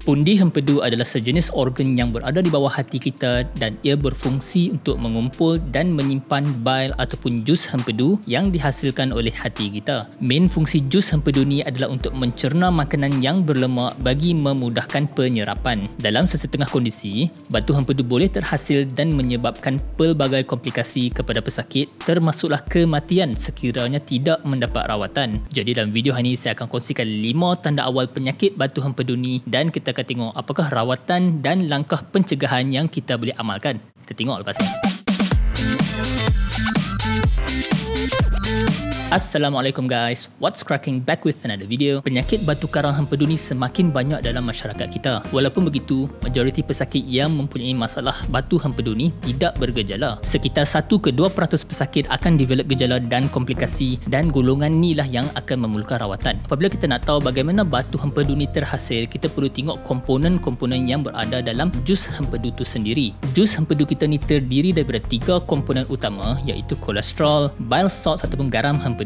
Pundi hempedu adalah sejenis organ yang berada di bawah hati kita dan ia berfungsi untuk mengumpul dan menyimpan bile ataupun jus hempedu yang dihasilkan oleh hati kita. Main fungsi jus hempedu ni adalah untuk mencerna makanan yang berlemak bagi memudahkan penyerapan. Dalam sesetengah kondisi, batu hempedu boleh terhasil dan menyebabkan pelbagai komplikasi kepada pesakit, termasuklah kematian sekiranya tidak mendapat rawatan. Jadi dalam video hari ini saya akan kongsikan 5 tanda awal penyakit batu hempedu ni dan kita akan tengok apakah rawatan dan langkah pencegahan yang kita boleh amalkan. Kita tengok lepas ni. Assalamualaikum guys, what's cracking, back with another video. Penyakit batu karang hempedu ni semakin banyak dalam masyarakat kita. Walaupun begitu, majoriti pesakit yang mempunyai masalah batu hempedu ni tidak bergejala. Sekitar 1-2% pesakit akan develop gejala dan komplikasi dan golongan ni lah yang akan memerlukan rawatan. Apabila kita nak tahu bagaimana batu hempedu ni terhasil, kita perlu tengok komponen-komponen yang berada dalam jus hempedu tu sendiri. Jus hempedu kita ni terdiri daripada 3 komponen utama, iaitu kolesterol, bile salts ataupun garam hempedu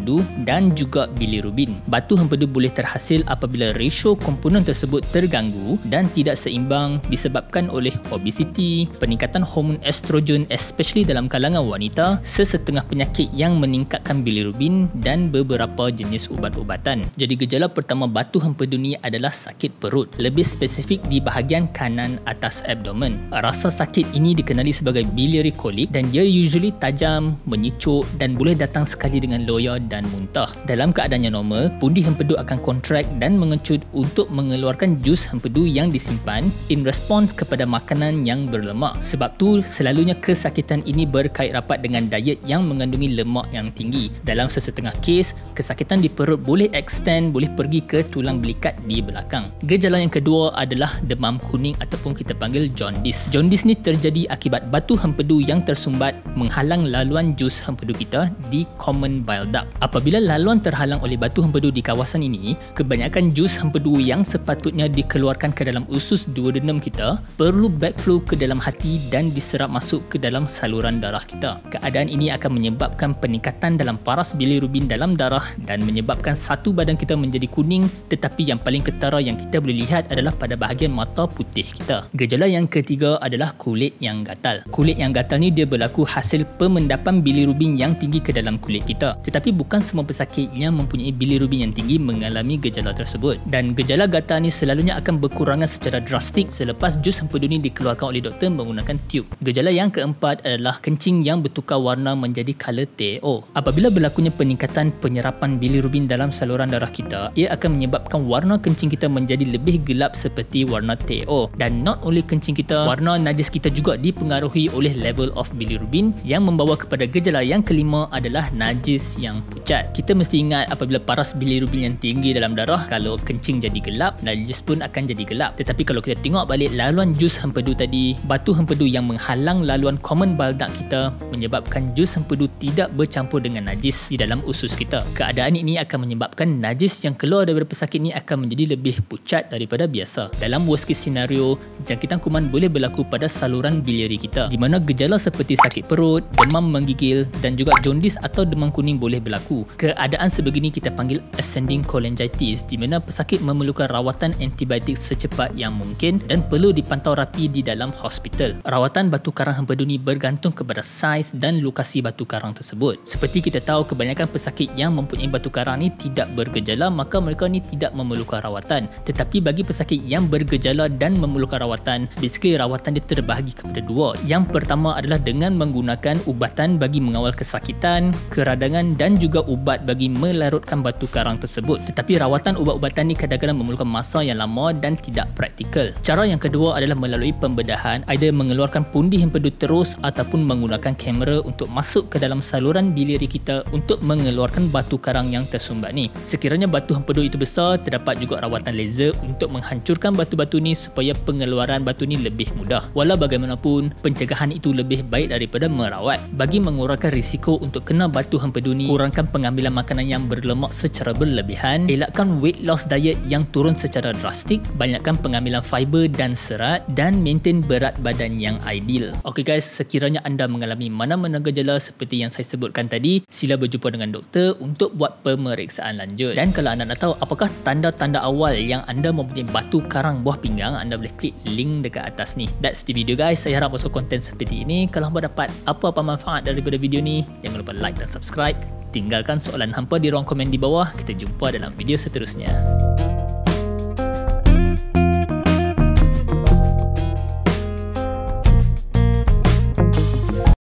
dan juga bilirubin. Batu hempedu boleh terhasil apabila rasio komponen tersebut terganggu dan tidak seimbang disebabkan oleh obesiti, peningkatan hormon estrogen especially dalam kalangan wanita, sesetengah penyakit yang meningkatkan bilirubin dan beberapa jenis ubat-ubatan. Jadi gejala pertama batu hempedu ni adalah sakit perut, lebih spesifik di bahagian kanan atas abdomen. Rasa sakit ini dikenali sebagai biliary colic dan dia usually tajam, menyicuk dan boleh datang sekali dengan loya dan muntah. Dalam keadaan yang normal, pundi hempedu akan kontrak dan mengecut untuk mengeluarkan jus hempedu yang disimpan in response kepada makanan yang berlemak. Sebab tu selalunya kesakitan ini berkait rapat dengan diet yang mengandungi lemak yang tinggi. Dalam sesetengah kes, kesakitan di perut boleh extend, boleh pergi ke tulang belikat di belakang. Gejala yang kedua adalah demam kuning ataupun kita panggil jaundice. Jaundice ni terjadi akibat batu hempedu yang tersumbat menghalang laluan jus hempedu kita di common bile duct. Apabila laluan terhalang oleh batu hempedu di kawasan ini, kebanyakan jus hempedu yang sepatutnya dikeluarkan ke dalam usus duodenum kita perlu backflow ke dalam hati dan diserap masuk ke dalam saluran darah kita. Keadaan ini akan menyebabkan peningkatan dalam paras bilirubin dalam darah dan menyebabkan satu badan kita menjadi kuning, tetapi yang paling ketara yang kita boleh lihat adalah pada bahagian mata putih kita. Gejala yang ketiga adalah kulit yang gatal. Kulit yang gatal ni dia berlaku hasil pemendapan bilirubin yang tinggi ke dalam kulit kita. Tetapi bukan semua pesakit yang mempunyai bilirubin yang tinggi mengalami gejala tersebut. Dan gejala gatal ni selalunya akan berkurangan secara drastik selepas jus hempedu ni dikeluarkan oleh doktor menggunakan tube. Gejala yang keempat adalah kencing yang bertukar warna menjadi color TO. Apabila berlakunya peningkatan penyerapan bilirubin dalam saluran darah kita, ia akan menyebabkan warna kencing kita menjadi lebih gelap seperti warna TO. Dan not only kencing kita, warna najis kita juga dipengaruhi oleh level of bilirubin yang membawa kepada gejala yang kelima adalah najis yang pucat. Kita mesti ingat apabila paras bilirubin yang tinggi dalam darah, kalau kencing jadi gelap, najis pun akan jadi gelap. Tetapi kalau kita tengok balik laluan jus hempedu tadi, batu hempedu yang menghalang laluan common bile duct kita menyebabkan jus hempedu tidak bercampur dengan najis di dalam usus kita. Keadaan ini akan menyebabkan najis yang keluar daripada pesakit ini akan menjadi lebih pucat daripada biasa. Dalam worst case scenario, jangkitan kuman boleh berlaku pada saluran biliari kita, di mana gejala seperti sakit perut, demam menggigil dan juga jaundice atau demam kuning boleh berlaku. Keadaan sebegini kita panggil ascending cholangitis, di mana pesakit memerlukan rawatan antibiotik secepat yang mungkin dan perlu dipantau rapi di dalam hospital. Rawatan batu karang hempedu ni bergantung kepada saiz dan lokasi batu karang tersebut. Seperti kita tahu, kebanyakan pesakit yang mempunyai batu karang ni tidak bergejala, maka mereka ni tidak memerlukan rawatan. Tetapi bagi pesakit yang bergejala dan memerlukan rawatan, basically rawatan dia terbahagi kepada dua. Yang pertama adalah dengan menggunakan ubatan bagi mengawal kesakitan, keradangan dan juga ubat bagi melarutkan batu karang tersebut. Tetapi rawatan ubat-ubatan ni kadang-kadang memerlukan masa yang lama dan tidak praktikal. Cara yang kedua adalah melalui pembedahan, either mengeluarkan pundi hempedu terus ataupun menggunakan kamera untuk masuk ke dalam saluran biliari kita untuk mengeluarkan batu karang yang tersumbat ni. Sekiranya batu hempedu itu besar, terdapat juga rawatan laser untuk menghancurkan batu-batu ni supaya pengeluaran batu ni lebih mudah. Walau bagaimanapun, pencegahan itu lebih baik daripada merawat. Bagi mengurangkan risiko untuk kena batu hempedu ni, kurangkan kurangkan pengambilan makanan yang berlemak secara berlebihan, elakkan weight loss diet yang turun secara drastik, banyakkan pengambilan fiber dan serat, dan maintain berat badan yang ideal. Okey guys, sekiranya anda mengalami mana-mana gejala seperti yang saya sebutkan tadi, sila berjumpa dengan doktor untuk buat pemeriksaan lanjut. Dan kalau anda nak tahu apakah tanda-tanda awal yang anda mempunyai batu karang buah pinggang, anda boleh klik link dekat atas ni. That's the video guys. Saya harap masuk konten seperti ini. Kalau anda dapat apa-apa manfaat daripada video ni, jangan lupa like dan subscribe. Tinggalkan soalan hampa di ruang komen di bawah. Kita jumpa dalam video seterusnya.